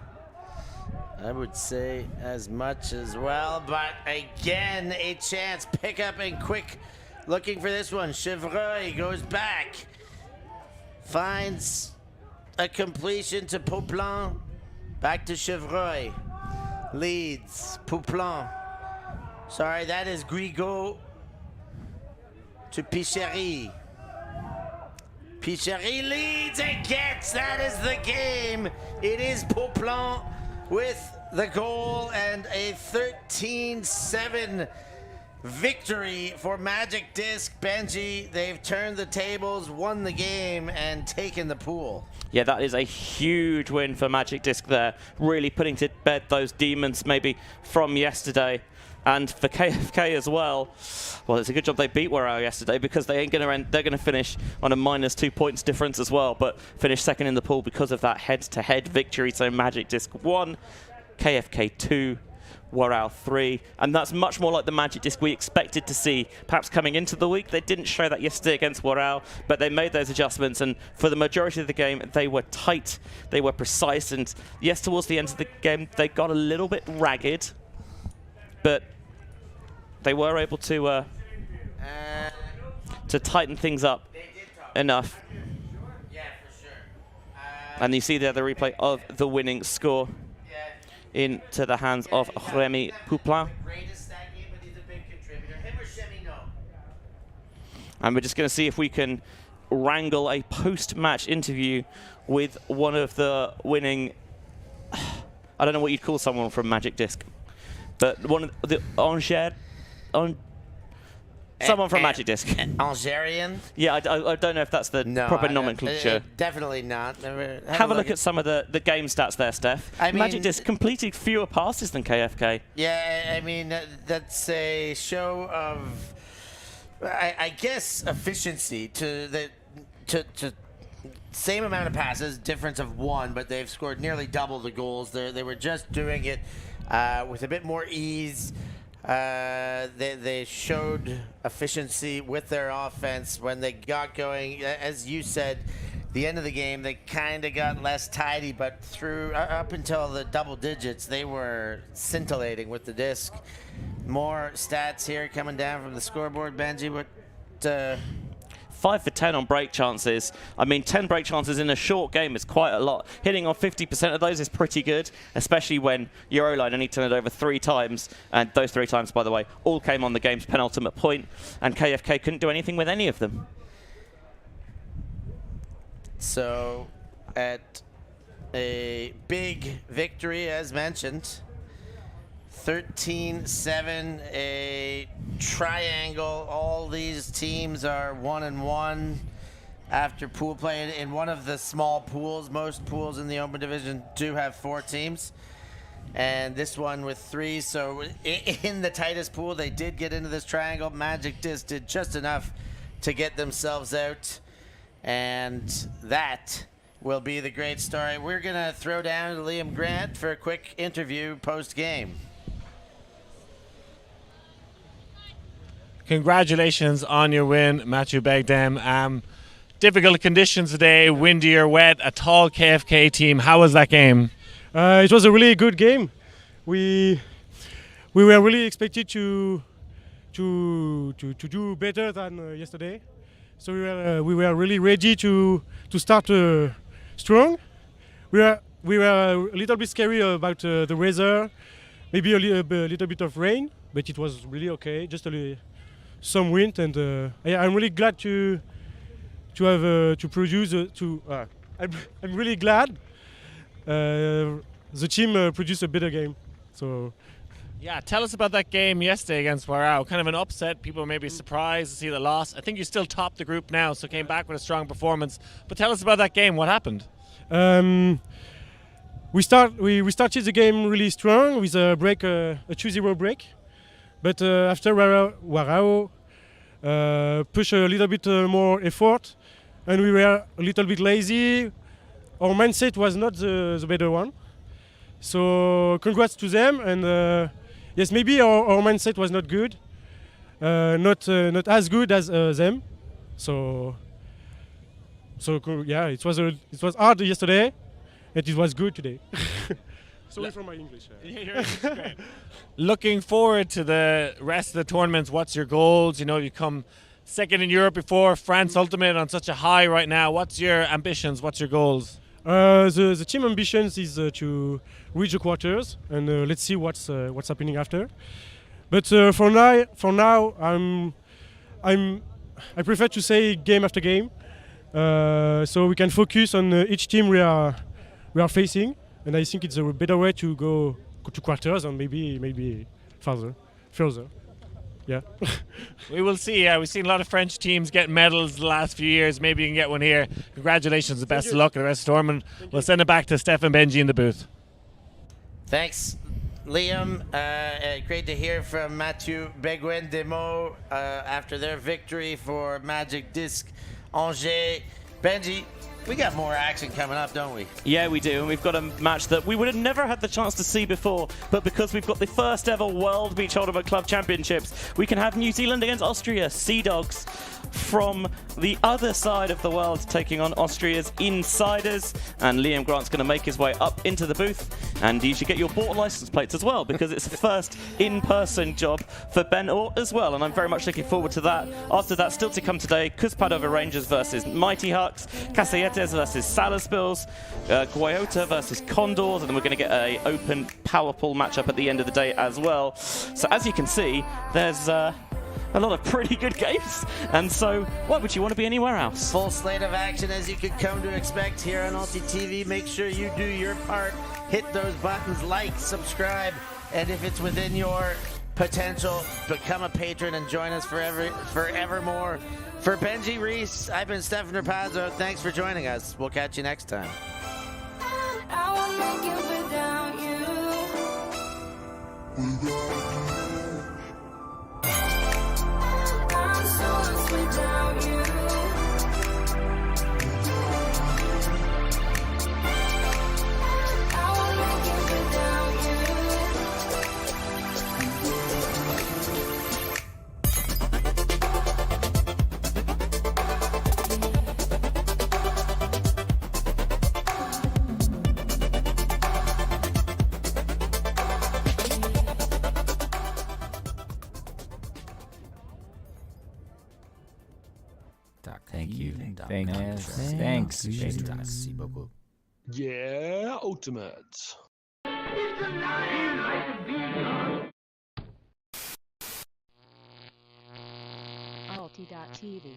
I would say as much as well, but again, a chance, pick up and quick, looking for this one. Chevreuil goes back, finds a completion to Pouplan, back to Chevreuil, leads, Pouplan, sorry, that is Guigo, to Pichery. Pichery leads and gets, that is the game. It is Pouplan with the goal and a 13-7 victory for Magic Disc. Benji, they've turned the tables, won the game, and taken the pool. Yeah, that is a huge win for Magic Disc there. Really putting to bed those demons maybe from yesterday. And for KFK as well, it's a good job they beat Warao yesterday, because they ain't gonna they're gonna finish on a -2 points difference as well, but finish second in the pool because of that head-to-head victory. So Magic Disc 1, KFK 2, Warao 3, and that's much more like the Magic Disc we expected to see perhaps coming into the week. They didn't show that yesterday against Warao, but they made those adjustments, and for the majority of the game they were tight, they were precise, and yes, towards the end of the game they got a little bit ragged, but they were able to tighten things up enough. Yeah, for sure. And you see there the replay of the winning score into the hands of Rémi Pouplan. And we're just going to see if we can wrangle a post-match interview with one of the winning, I don't know what you'd call someone from Magic Disc, but one of the someone from Magic Disc. Algerian? Yeah, I don't know if that's the proper nomenclature. Definitely not. Have a look at some of the game stats there, Steph. Magic Disc completed fewer passes than KFK. Yeah, I mean, that's a show of, I guess, efficiency to same amount of passes, difference of 1, but they've scored nearly double the goals. They were just doing it with a bit more ease. They showed efficiency with their offense when they got going. As you said, the end of the game, they kind of got less tidy, but through up until the double digits, they were scintillating with the disc. More stats here coming down from the scoreboard, Benji. What? 5 for 10 on break chances. I mean, 10 break chances in a short game is quite a lot. Hitting on 50% of those is pretty good, especially when your O-line only turned it over 3 times. And those 3 times, by the way, all came on the game's penultimate point, and KFK couldn't do anything with any of them. So, at a big victory, as mentioned, 13-7, a triangle. All these teams are 1-1 after pool play. In one of the small pools, most pools in the open division do have 4 teams, and this one with 3. So in the tightest pool, they did get into this triangle. Magic Disc did just enough to get themselves out, and that will be the great story. We're gonna throw down to Liam Grant for a quick interview post-game. Congratulations on your win, Matthew Begdem. Difficult conditions today, windy or wet, a tall KFK team. How was that game? It was a really good game. We were really expected to do better than yesterday. So we were really ready to start strong. We were a little bit scary about the weather, maybe a little bit of rain, but it was really okay. Just some wind, and I'm really glad to produce. I'm really glad the team produced a better game. So. Yeah, tell us about that game yesterday against Warao. Kind of an upset. People may be surprised to see the loss. I think you still top the group now, so came back with a strong performance. But tell us about that game. What happened? We started the game really strong with a break, a 2-0 break. But after Warao pushed a little bit more effort, and we were a little bit lazy. Our mindset was not the better one. So congrats to them, and yes, maybe our mindset was not good, not as good as them. So yeah, it was hard yesterday, and it was good today. Sorry for my English. Great. Looking forward to the rest of the tournaments, what's your goals? You know, you come second in Europe before, France Ultimate on such a high right now. What's your ambitions? What's your goals? The team ambitions is to reach the quarters, and let's see what's happening after. But for now, I prefer to say game after game, so we can focus on each team we are facing, and I think it's a better way to go to quarters and maybe further. Yeah. We will see. We've seen a lot of French teams get medals the last few years. Maybe you can get one here. Congratulations. The best of luck in the rest of the tournament. We'll send it back to Steph and Benji in the booth. Thanks, Liam. Great to hear from Mathieu Begdem after their victory for Magic Disc Angers. Benji, we got more action coming up, don't we? Yeah, we do, and we've got a match that we would have never had the chance to see before, but because we've got the first ever World Beach Ultimate Club Championships, we can have New Zealand against Austria, Sea Dogs from the other side of the world taking on Austria's Insiders, and Liam Grant's going to make his way up into the booth, and you should get your Bort license plates as well, because it's the first in-person job for Ben Ort as well, and I'm very much looking forward to that. After that, still to come today, Kuzpadova Rangers versus Mighty Hawks, Casayetes versus Salaspils, Guayota versus Condors, and then we're going to get an open power pool matchup at the end of the day as well. So as you can see, there's a lot of pretty good games, and so why would you want to be anywhere else? Full slate of action as you could come to expect here on ULTI.TV. Make sure you do your part. Hit those buttons, like, subscribe, and if it's within your potential, become a patron and join us forevermore. For Benji Reese, I've been Stefan Rapazzo. Thanks for joining us. We'll catch you next time. I won't make it without you. I'm so lost without you. I won't make it without you. Thanks. Merci beaucoup. Yeah, Ultimate. ULTI.TV.